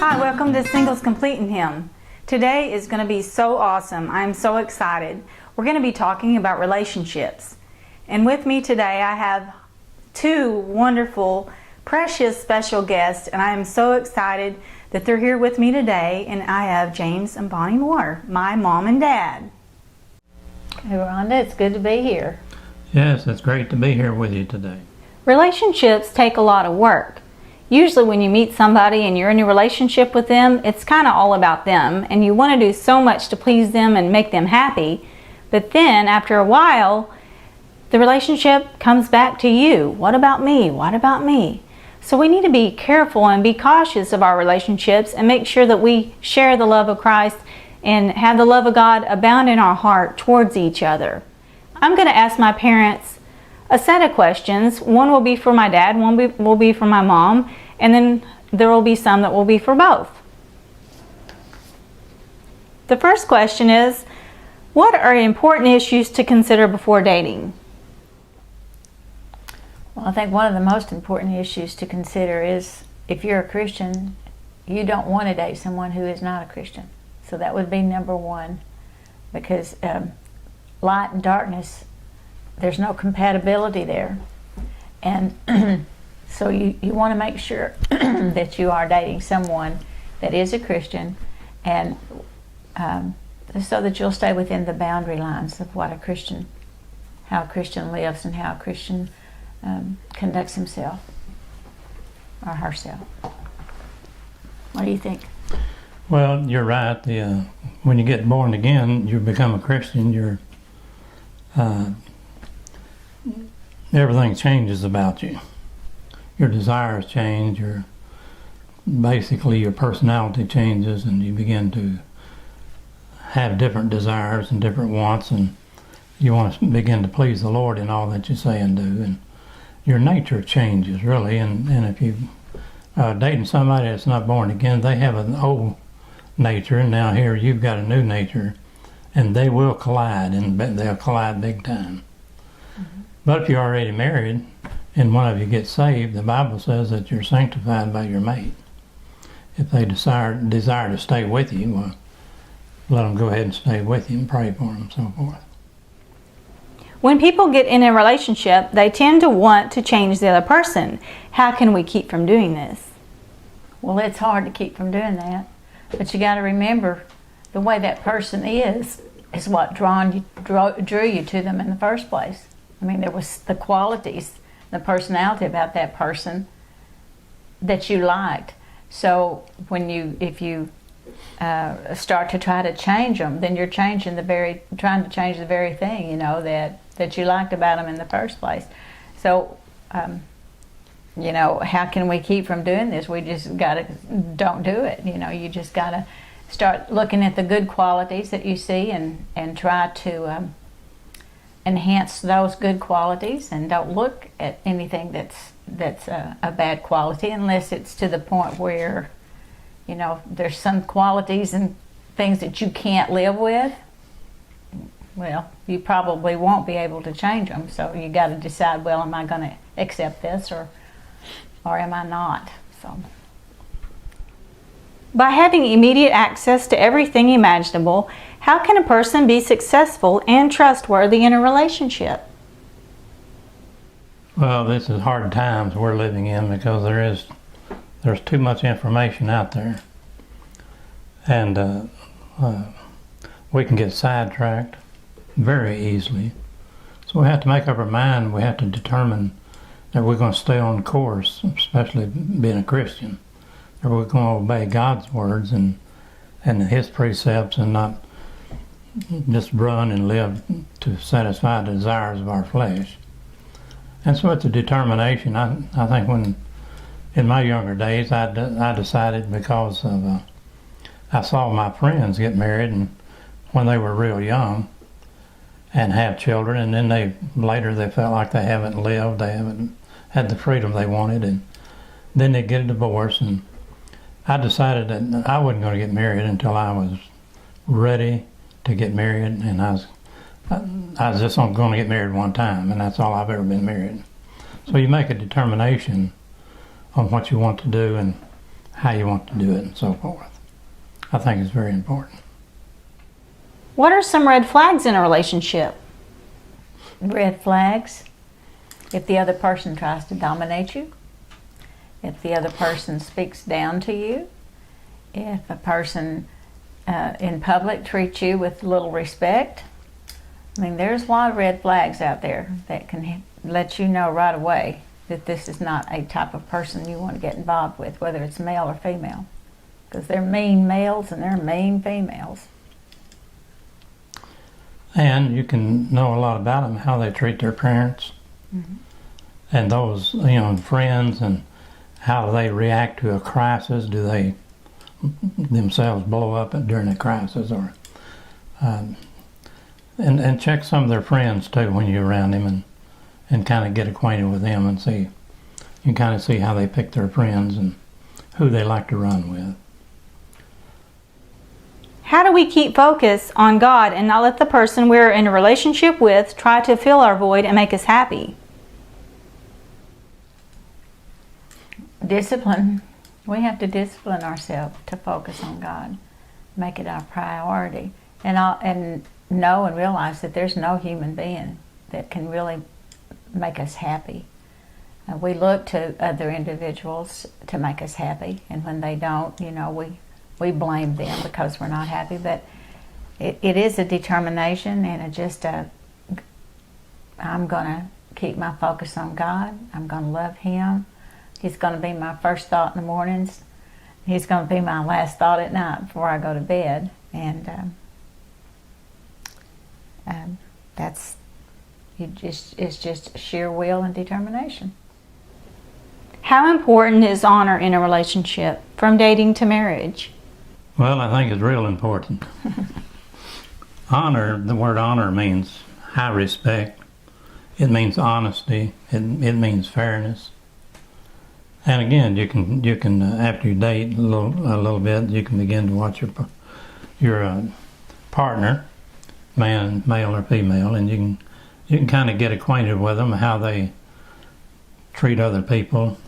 Hi, welcome to Singles Completing Him. Today is going to be so awesome. I'm so excited. We're going to be talking about relationships. And with me today I have two wonderful, precious, special guests, and I am so excited that they're here with me today. And I have James and Bonnie Moore, my mom and dad. Hey Rhonda, it's good to be here. Yes, it's great to be here with you today. Relationships take a lot of work. Usually when you meet somebody and you're in a relationship with them, it's kind of all about them, and you want to do so much to please them and make them happy. But then after a while, the relationship comes back to you. What about me? What about me? So we need to be careful and be cautious of our relationships and make sure that we share the love of Christ and have the love of God abound in our heart towards each other. I'm going to ask my parents a set of questions. One will be for my dad, one will be for my mom, and then there will be some that will be for both. The first question is, what are important issues to consider before dating? Well, I think one of the most important issues to consider is if you're a Christian, you don't want to date someone who is not a Christian. So that would be number one, because light and darkness, there's no compatibility there. And so you want to make sure that you are dating someone that is a Christian, and so that you'll stay within the boundary lines of what how a Christian lives and how a Christian conducts himself or herself. What do you think? Well, you're right. When you get born again, you become a Christian. Everything changes about you. Your desires change. Basically your personality changes, and you begin to have different desires and different wants, and you want to begin to please the Lord in all that you say and do, and your nature changes really. And if you dating somebody that's not born again, they have an old nature, and now here you've got a new nature, and they will collide, and they'll collide big time. Mm-hmm. But if you're already married and one of you gets saved, the Bible says that you're sanctified by your mate. If they desire to stay with you, well, let them go ahead and stay with you and pray for them and so forth. When people get in a relationship, they tend to want to change the other person. How can we keep from doing this? Well, it's hard to keep from doing that, but you got to remember the way that person is what drew you to them in the first place. I mean, there was the qualities, the personality about that person that you liked. So if you start to try to change them, then you're trying to change the very thing, that you liked about them in the first place. So, how can we keep from doing this? We just don't do it. You just gotta start looking at the good qualities that you see and try to enhance those good qualities, and don't look at anything that's a bad quality unless it's to the point where there's some qualities and things that you can't live with. Well, you probably won't be able to change them, so you got to decide, well, am I going to accept this or am I not? So by having immediate access to everything imaginable, how can a person be successful and trustworthy in a relationship? Well, this is hard times we're living in, because there's too much information out there, and we can get sidetracked very easily. So we have to make up our mind. We have to determine that we're going to stay on course, especially being a Christian, that we're going to obey God's words and His precepts, and not just run and live to satisfy the desires of our flesh. And so it's a determination. I think in my younger days, I decided, because of I saw my friends get married and when they were real young and have children, and then later they felt like they haven't lived, they haven't had the freedom they wanted, and then they get a divorce. And I decided that I wasn't going to get married until I was ready to get married, and I was just going to get married one time, and that's all I've ever been married. So you make a determination on what you want to do and how you want to do it and so forth. I think it's very important. What are some red flags in a relationship? Red flags: if the other person tries to dominate you, if the other person speaks down to you, if a person in public treats you with little respect. I mean, there's a lot of red flags out there that can let you know right away that this is not a type of person you want to get involved with, whether it's male or female, because they're mean males and they're mean females. And you can know a lot about them, how they treat their parents, and those, friends, and how they react to a crisis. Do they themselves blow up during a crisis, or and check some of their friends too when you're around them, and kind of get acquainted with them and see. You kind of see how they pick their friends and who they like to run with. How do we keep focus on God and not let the person we're in a relationship with try to fill our void and make us happy? Discipline. We have to discipline ourselves to focus on God, make it our priority, and know and realize that there's no human being that can really make us happy. We look to other individuals to make us happy, and when they don't, we blame them because we're not happy. But it is a determination, and I'm going to keep my focus on God. I'm going to love Him. He's going to be my first thought in the mornings. He's going to be my last thought at night before I go to bed. And it's just sheer will and determination. How important is honor in a relationship, from dating to marriage? Well, I think it's real important. Honor, the word honor means high respect. It means honesty. It means fairness. And again, you can after you date a little bit, you can begin to watch your partner, male or female, and you can kind of get acquainted with them, how they treat other people.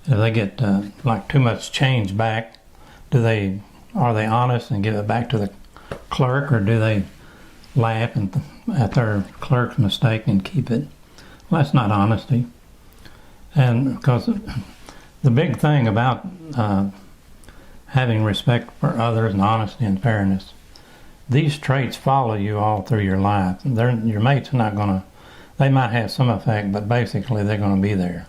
If they get like too much change back, are they honest and give it back to the clerk, or do they laugh at their clerk's mistake and keep it? Well, that's not honesty. And because the big thing about having respect for others and honesty and fairness, these traits follow you all through your life. Your mates are not going to, they might have some effect, but basically they're going to be there.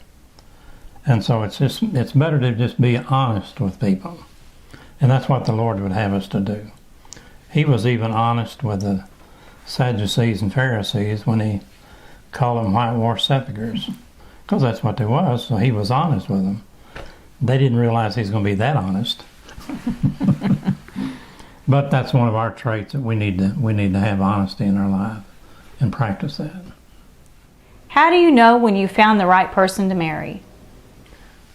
And so it's better to just be honest with people. And that's what the Lord would have us to do. He was even honest with the Sadducees and Pharisees when He called them whitewashed sepulchres, because that's what they was. So He was honest with them. They didn't realize He's going to be that honest. But that's one of our traits, that we need to have honesty in our life and practice that. How do you know when you found the right person to marry?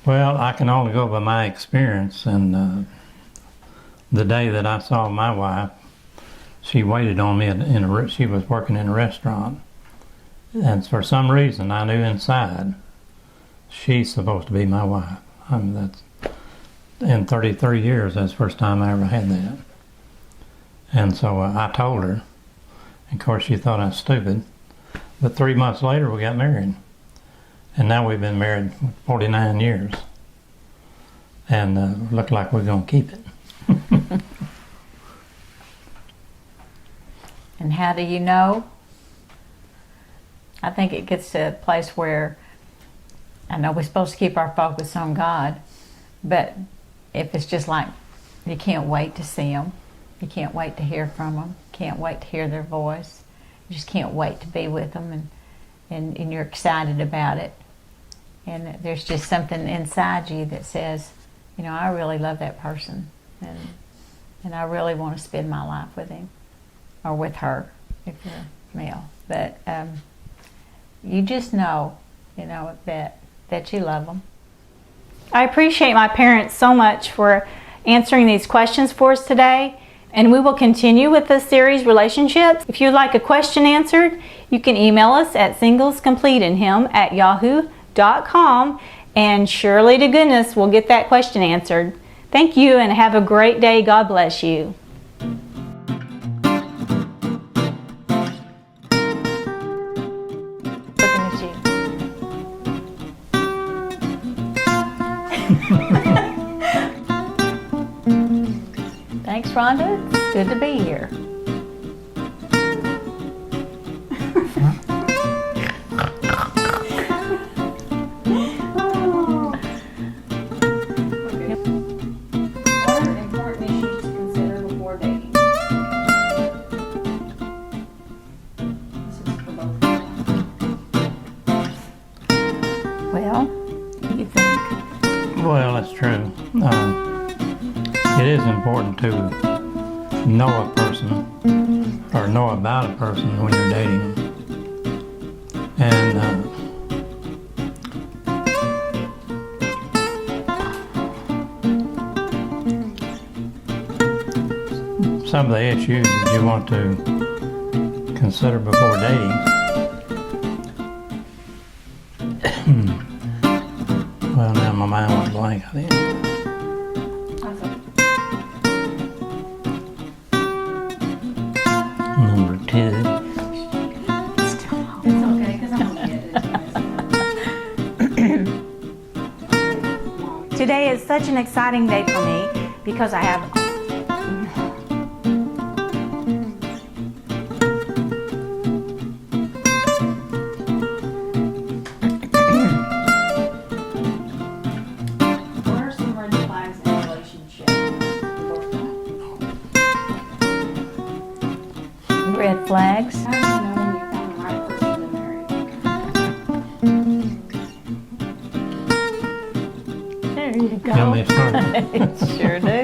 Well, I can only go by my experience, and the day that I saw my wife, she waited on me she was working in a restaurant, and for some reason I knew inside she's supposed to be my wife. That's in 33 years, that's the first time I ever had that. And so I told her. Of course, she thought I was stupid. But 3 months later, we got married. And now we've been married 49 years. And look like we're going to keep it. And how do you know? I think it gets to a place where, I know we're supposed to keep our focus on God, but if it's just like you can't wait to see them, you can't wait to hear from them, can't wait to hear their voice, you just can't wait to be with them, and you're excited about it, and there's just something inside you that says, I really love that person, and I really want to spend my life with him or with her if you're male. But you just know, that you love them. I appreciate my parents so much for answering these questions for us today, and we will continue with this series, Relationships. If you'd like a question answered, you can email us at singlescompleteinhim@yahoo.com, and surely to goodness we'll get that question answered. Thank you and have a great day. God bless you. Looking at you. Thanks, Rhonda. It's good to be here. What are important issues to consider before dating? This is for both. Well, you think? Well, that's true. It is important to know a person or know about a person when you're dating them. And some of the issues that you want to consider before dating. Well, now my mind went blank, I think. Number 2. It's okay, because I'm going to get it. Today is such an exciting day for me because I have What are some red flags in a relationship? Red flags. How do you know when you found the right person to marry? There you go. Tell me it's hard. Sure do.